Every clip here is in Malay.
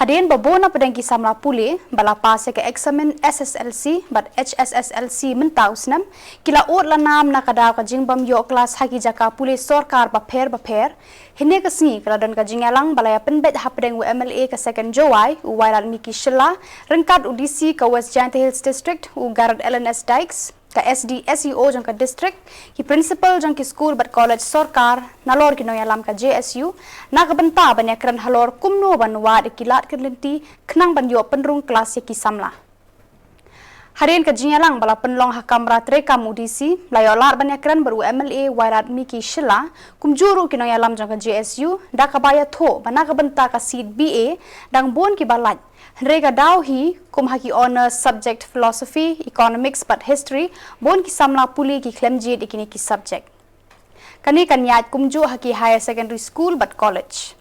Hadian babona pedang kisamla puli bala pase ke examen SSLC but HSSLC mentausnam kila ot lanam nakadaw ka jingbam yo kelas haki jaka puli sorkar baper hine kasni kala don ka jingalang balaya penbet hapdeng u MLA ka second Jowai u wairal Miki Shilla rengkat UDC ka West Giant Hills District u Garad LNS Dykes ka SD SEO jang ka district ki principal jang ki school but college sorkar nalor ki noyalam ka JSU nakabenta banyak kran halor kumno banwad kilat kelenti knang banyo penrung kelas ki samla harian ka jinyalang bala penlong hakamra trekam UDC layolar banyak kran baru MLA Wairat Miki Shilla kumjuru ki noyalam jang ka JSU dakabaya tho banakabenta ka seat BA dang bon ki balat Henrega Dauhi kumhaki honor subject philosophy, economics but history bon ki samla puli ki klemjid ikini ki subject. Kani kanyat kumju haki higher secondary school but college.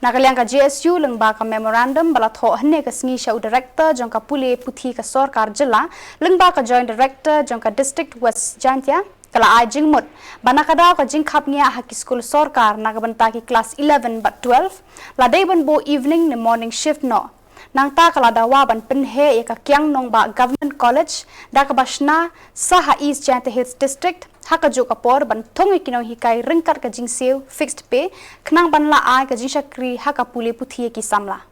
Nakaliang ka JSU lengba ka memorandum balatho hne ka sngi siya director jong ka puli puthi ka sorkar jila lengba ka joint director jong ka district West Jantia kala ajing mut banakadaw ka jingkhap niya haki school sorkar nakabenta ki class 11 but 12 laday ban bo evening ni morning shift no. Nang ta kaladawa ban penhe ya ka kyang nong ba government college da ka basna sa East Giant Hills District haka jo kapor ban thong ikino hikai ringkar ka jingsew fixed pay knang ban la ai ka jingshakri haka puli puthi ki samla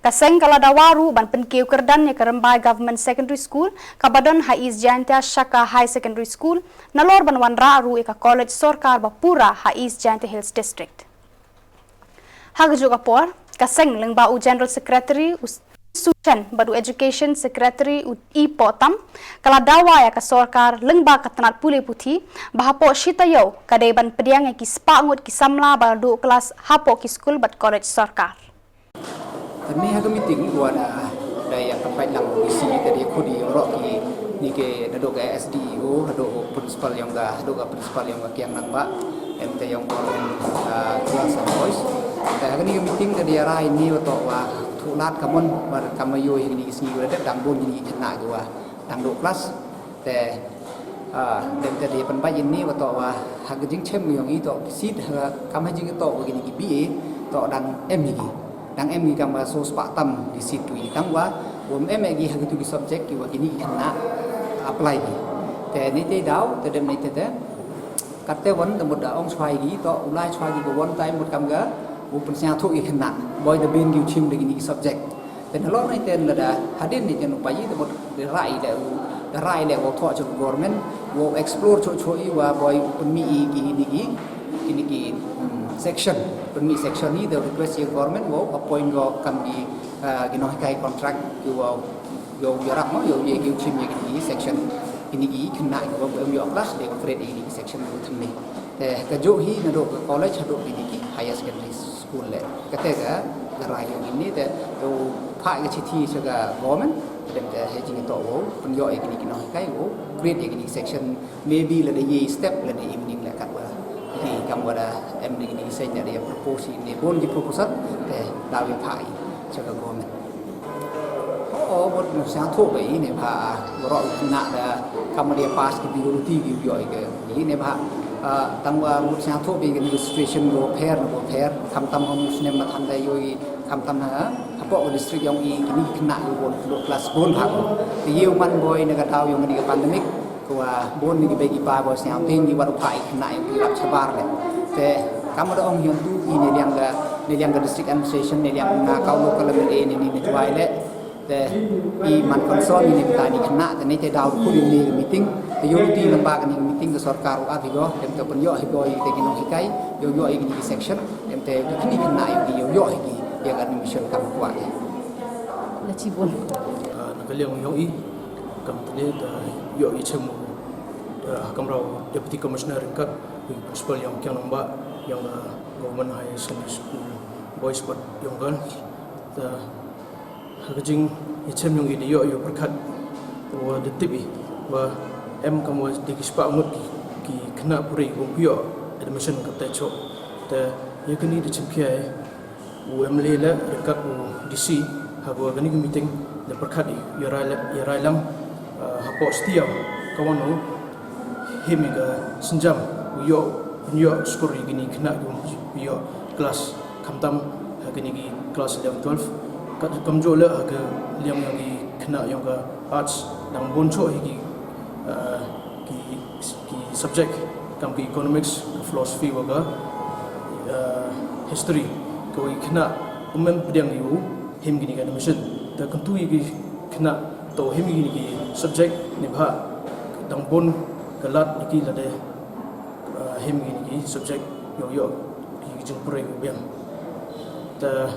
kaseng kaladawa ru ban penkiu kerdan ya karembai government secondary school kabadon East Giant Shaka High Secondary School nalor ban wanra ru ka college sorkar ba pura East Giant Hills District haka jo kapor kaseng lengba u General Secretary u Suchan baru Education Secretary u Potam kala dawa ya ka sorkar lengba katanat puli puthi bahapo shitayo kadeban pediang ki spangut ki samla baldu kelas hapo ki school but college sorkar. Ini ha meeting buat daya tempat lang isi tadi aku di rok ni ke dado ke SDO dado principal yang ga dado ga principal yang ga kiang nang ba MT yang kelas voiceแต่ก็นี่meeting tadi arah ini atau wah tulat kamun berkamayo ini isi ada dambun ini kena gua dang do kelasแต่dan tadi penpai ini atau wah hak jing chem yang itu sid kam jing itu begini BA atau dang M ini dang M ini kam so spatam di situ dang wah M lagi hak itu di subjek gua gini kena apply ni แต่นี่ได้ดาวแต่เดิมนี่แต่kata wan tempat dah orang swai gi to ulai swai gi wan tai mut kam ga u pensya thu i khna boy the ben gi chim de gi subject ten lo nai ten la da hadin ni jen upai tempat de rai le wo tho cho government wo explore cho i wa boy penmi i gi section penmi section ni the request your government wo appoint go kam gi no kai contract yo yarak mo yo ye gi chim ye gi section ini gi kena ko yo class de operate ini section ko thamni te ka jo hi na do college do ini gi higher secondary school le kate ga rai yo ini te do pha ga chithi so ga government dem te he jing to wo pun yo ini gi no kai wo grade ini section maybe la de ye step la de evening la kat wa hi kam wa da em ni gi se nya de propose ni bon gi proposal te da wi phai so ga government một sáng thu bảy này bà gọi nạ là camera pass cái beauty cái gọi cái ý này bà tăng một sáng thu bảy cái registration repair tham tâm ông xem mà tham đây rồi tham tâm hả bộ district yang ini cái nạ cái bon class bon hả cái yêu man boy này cái tao yang cái pandemic của bon này cái bagi pa boy sáng tin như baru phải nạ cái lap sabar này thế camera ông yang tu ini yang cái district administration này yang kau local level ini jual leแต่อีมันคอนโซลนี่เป็นตานี่คณะแต่ในใจดาวคุยนี่มีติ้งแต่โยตีลำบากนี่มีติ้งกับสอดการอาทิก็เต็มแต่เป็นย่อให้บ่อยแต่กินน้องให้ไกลย่ออีกนี่เซกชันเต็มแต่ที่นี่คณะอยู่ย่อให้กี่อย่างอันมิชชั่นกำกว่าเนี่ยละชีบุญนักเรียนย่ออีกำตัวนี้ย่ออีเชิงกำเรา Deputy Commissioner กับ Principal yang kian nombak yang Government High Secondary School Boys Sport yang kan Hajing icem yang ini yo berkat wa detibi wa em kamu di kispa umut ki kena puri yo admission kata cok te ye kini di cempia u emle la dekat u DC hago gani meeting de berkat yo rai lam hapo setia kawan no hemiga senjam yo skor gini kena yo kelas kamtam gani kelas 11 12 kamjo le ke liam yang di kena yang ke arts dan boncho ki subject kam ki economics philosophy waga history ko kena pediang yu him gini kan mission ta kentu ki kena to him gini ki subject ni bha dang bon galat ki la de him gini ki subject yo ki jung pure ko biang ta